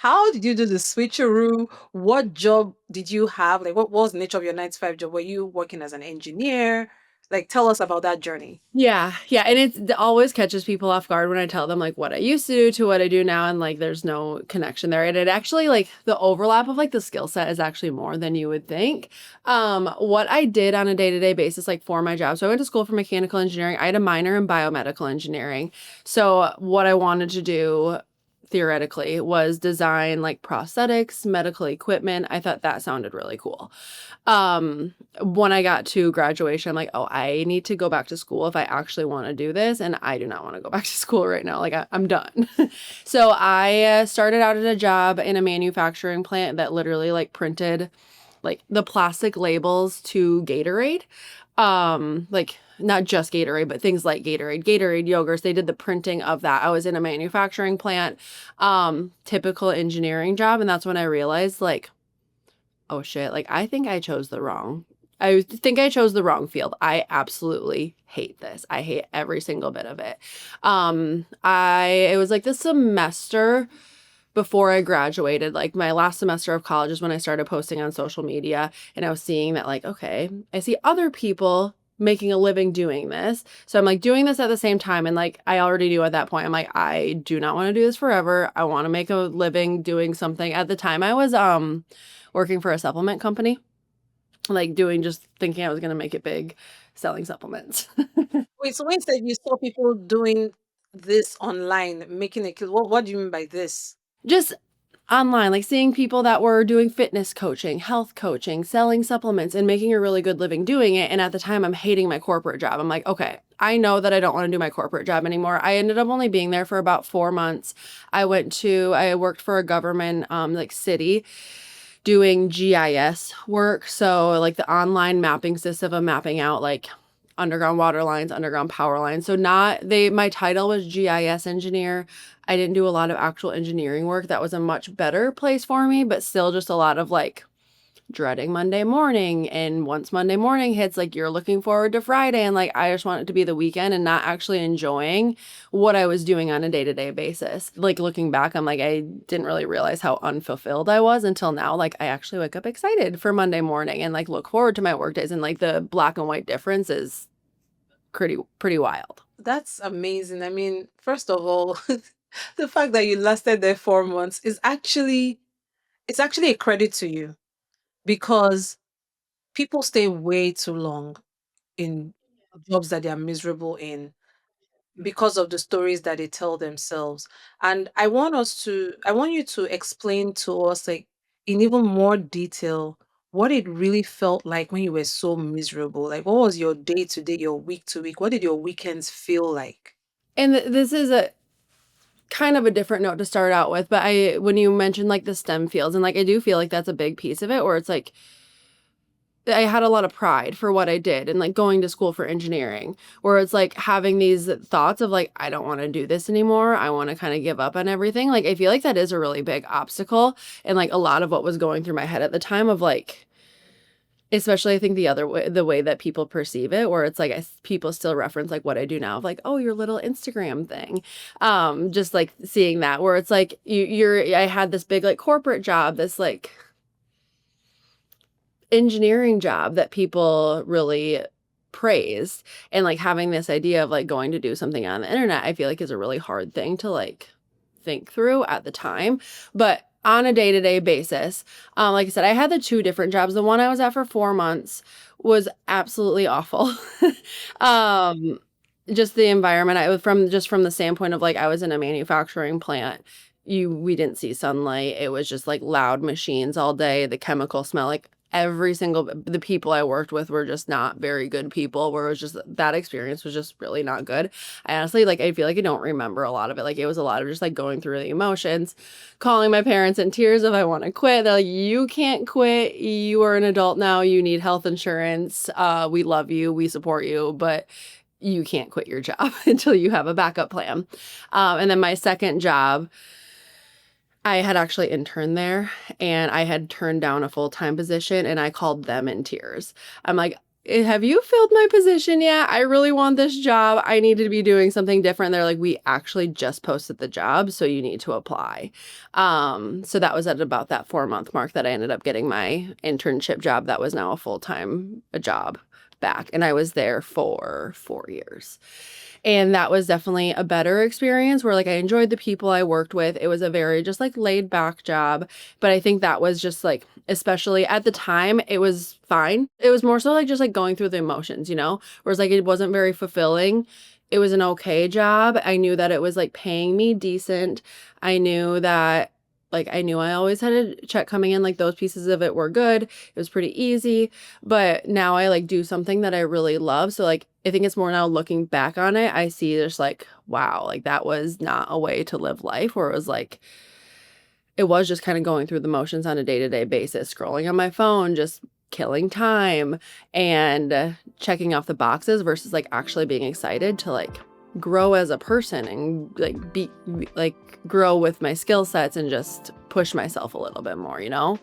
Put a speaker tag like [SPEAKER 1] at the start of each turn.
[SPEAKER 1] how did you do the switcheroo? What job did you have? Like, what was the nature of your 9 to 5 job? Were you working as an engineer? Like, tell us about that journey.
[SPEAKER 2] Yeah, yeah, and it always catches people off guard when I tell them like what I used to do to what I do now, and like there's no connection there. And it actually like the overlap of like the skill set is actually more than you would think. What I did on a day-to-day basis, like for my job. So I went to school for mechanical engineering. I had a minor in biomedical engineering. So what I wanted to do theoretically was design like prosthetics, medical equipment. I thought that sounded really cool. um when I got to graduation, I'm like, oh, I need to go back to school if I actually want to do this, and I do not want to go back to school right now. Like I'm done. So I started out at a job in a manufacturing plant that literally like printed like the plastic labels to Gatorade. Like not just Gatorade, but things like Gatorade yogurts. They did the printing of that. I was in a manufacturing plant, typical engineering job, and that's when I realized like, oh shit, like I think I chose the wrong field. I absolutely hate this. I hate every single bit of it. I it was like the semester before I graduated, like my last semester of college is when I started posting on social media, and I was seeing that like, okay, I see other people making a living doing this. So I'm like doing this at the same time, and like I already knew at that point, I'm like, I do not want to do this forever. I want to make a living doing something. At the time I was working for a supplement company, like doing just thinking I was going to make it big selling supplements.
[SPEAKER 1] Wait, so when you said you saw people doing this online, making a kill, what do you mean by this?
[SPEAKER 2] Just online, like seeing people that were doing fitness coaching, health coaching, selling supplements, and making a really good living doing it. And at the time, I'm hating my corporate job. I'm like, okay, I know that I don't want to do my corporate job anymore. I ended up only being there for about 4 months. I worked for a government, like city, doing GIS work. So like the online mapping system of mapping out like underground water lines, underground power lines. So not they my title was GIS engineer. I didn't do a lot of actual engineering work. That was a much better place for me, but still just a lot of like dreading Monday morning. And once Monday morning hits, like you're looking forward to Friday. And like I just want it to be the weekend and not actually enjoying what I was doing on a day-to-day basis. Like looking back, I'm like, I didn't really realize how unfulfilled I was until now. Like I actually wake up excited for Monday morning and like look forward to my work days. And like the black and white difference is pretty wild.
[SPEAKER 1] That's amazing. I mean, first of all, the fact that you lasted there 4 months is actually it's actually a credit to you because people stay way too long in jobs that they are miserable in because of the stories that they tell themselves. And I want you to explain to us, like, in even more detail, what it really felt like when you were so miserable. Like, what was your day to day, your week to week? What did your weekends feel like?
[SPEAKER 2] And this is a kind of a different note to start out with, but I when you mentioned like the STEM fields, and like I do feel like that's a big piece of it, where it's like I had a lot of pride for what I did and like going to school for engineering, where it's like having these thoughts of like, I don't want to do this anymore. I want to kind of give up on everything. Like, I feel like that is a really big obstacle. And like a lot of what was going through my head at the time of like, especially I think the other way, the way that people perceive it, where it's like people still reference like what I do now of like, oh, your little Instagram thing. Just like seeing that where it's like I had this big like corporate job, this like engineering job that people really praised, and like having this idea of like going to do something on the internet, I feel like is a really hard thing to like think through at the time. But on a day-to-day basis, like I said, I had the two different jobs. The one I was at for 4 months was absolutely awful. um just the environment, I was from the standpoint of like I was in a manufacturing plant. We didn't see sunlight. It was just like loud machines all day, the chemical smell, like every single the people I worked with were just not very good people, where it was just that experience was just really not good. I honestly like I feel like I don't remember a lot of it. Like it was a lot of just like going through the emotions, calling my parents in tears if I want to quit. They're like, you can't quit. You are an adult now. You need health insurance. We love you. We support you, but you can't quit your job until you have a backup plan. And then my second job, I had actually interned there, and I had turned down a full-time position, and I called them in tears. I'm like, have you filled my position yet? I really want this job. I need to be doing something different. They're like, we actually just posted the job, so you need to apply. So that was at about that 4-month mark that I ended up getting my internship job. That was now a full-time job back. And I was there for 4 years. And that was definitely a better experience where like I enjoyed the people I worked with. It was a very just like laid back job. But I think that was just like, especially at the time, it was fine. It was more so like just like going through the emotions, you know, whereas like it wasn't very fulfilling. It was an okay job. I knew that it was like paying me decent. I knew that I knew I always had a check coming in, like those pieces of it were good. It was pretty easy. But now I like do something that I really love. So like I think it's more now looking back on it, I see just like, wow, like that was not a way to live life, where it was like it was just kind of going through the motions on a day-to-day basis, scrolling on my phone, just killing time and checking off the boxes versus like actually being excited to like grow as a person and like be like grow with my skill sets and just push myself a little bit more, you know?